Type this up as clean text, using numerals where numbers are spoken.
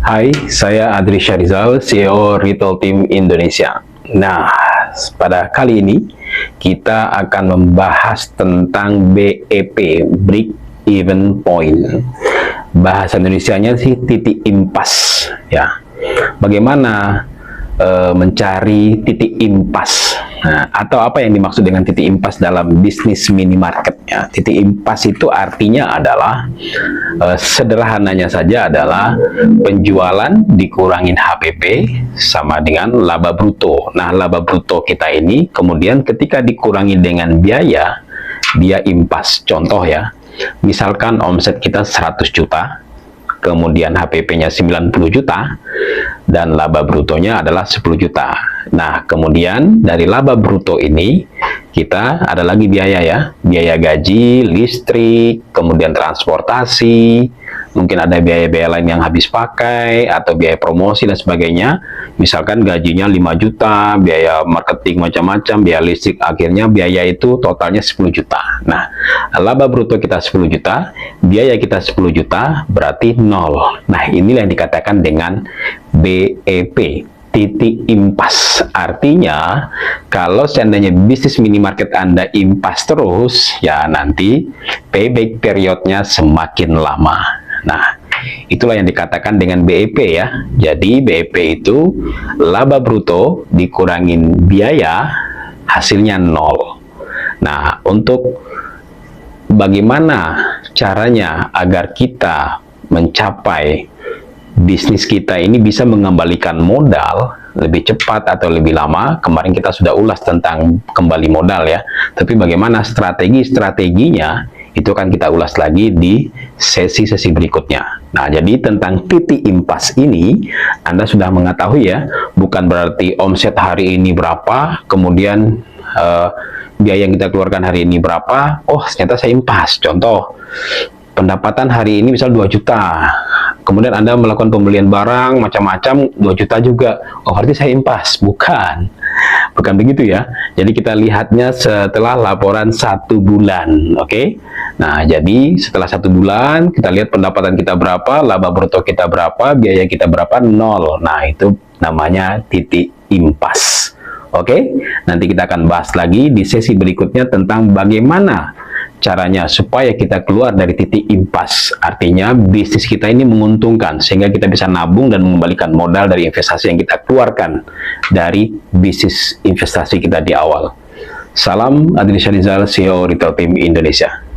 Hai, saya Adri Syarizal, CEO Retail Team Indonesia. Nah, pada kali ini kita akan membahas tentang BEP, Break Even Point. Bahasa Indonesianya sih titik impas, ya. Bagaimana mencari titik impas? Nah, atau apa yang dimaksud dengan titik impas dalam bisnis minimarket? Ya, titik impas itu artinya adalah sederhananya saja adalah penjualan dikurangin HPP sama dengan laba bruto. Nah, laba bruto kita ini kemudian ketika dikurangi dengan biaya, dia impas. Contoh ya, misalkan omset kita 100 juta, kemudian HPP-nya 90 juta, dan laba brutonya adalah 10 juta. Nah, kemudian dari laba bruto ini, kita ada lagi biaya ya, biaya gaji, listrik, kemudian transportasi, mungkin ada biaya-biaya lain yang habis pakai, atau biaya promosi dan sebagainya. Misalkan gajinya 5 juta, biaya marketing macam-macam, biaya listrik, akhirnya biaya itu totalnya 10 juta. Nah, laba bruto kita 10 juta, biaya kita 10 juta, berarti 0. Nah, inilah yang dikatakan dengan BEP, titik impas. Artinya, kalau seandainya bisnis minimarket Anda impas terus, ya nanti payback periodnya semakin lama. Nah, itulah yang dikatakan dengan BEP ya. Jadi BEP itu laba bruto dikurangin biaya, hasilnya 0. Nah, untuk bagaimana caranya agar kita mencapai bisnis kita ini bisa mengembalikan modal lebih cepat atau lebih lama, kemarin kita sudah ulas tentang kembali modal ya. Tapi bagaimana strategi-strateginya, itu akan kita ulas lagi di sesi-sesi berikutnya. Nah, jadi tentang titik impas ini, Anda sudah mengetahui ya, bukan berarti omset hari ini berapa, kemudian biaya yang kita keluarkan hari ini berapa, oh ternyata saya impas. Contoh, pendapatan hari ini misal 2 juta, kemudian Anda melakukan pembelian barang macam-macam 2 juta juga, oh berarti saya impas. Bukan begitu ya. Jadi kita lihatnya setelah laporan 1 bulan, oke? Nah, jadi setelah 1 bulan kita lihat pendapatan kita berapa, laba bruto kita berapa, biaya kita berapa, 0. Nah, itu namanya titik impas. Oke, nanti kita akan bahas lagi di sesi berikutnya tentang bagaimana caranya supaya kita keluar dari titik impas. Artinya bisnis kita ini menguntungkan sehingga kita bisa nabung dan mengembalikan modal dari investasi yang kita keluarkan dari bisnis investasi kita di awal. Salam Adri Syarizal, CEO Retail Team Indonesia.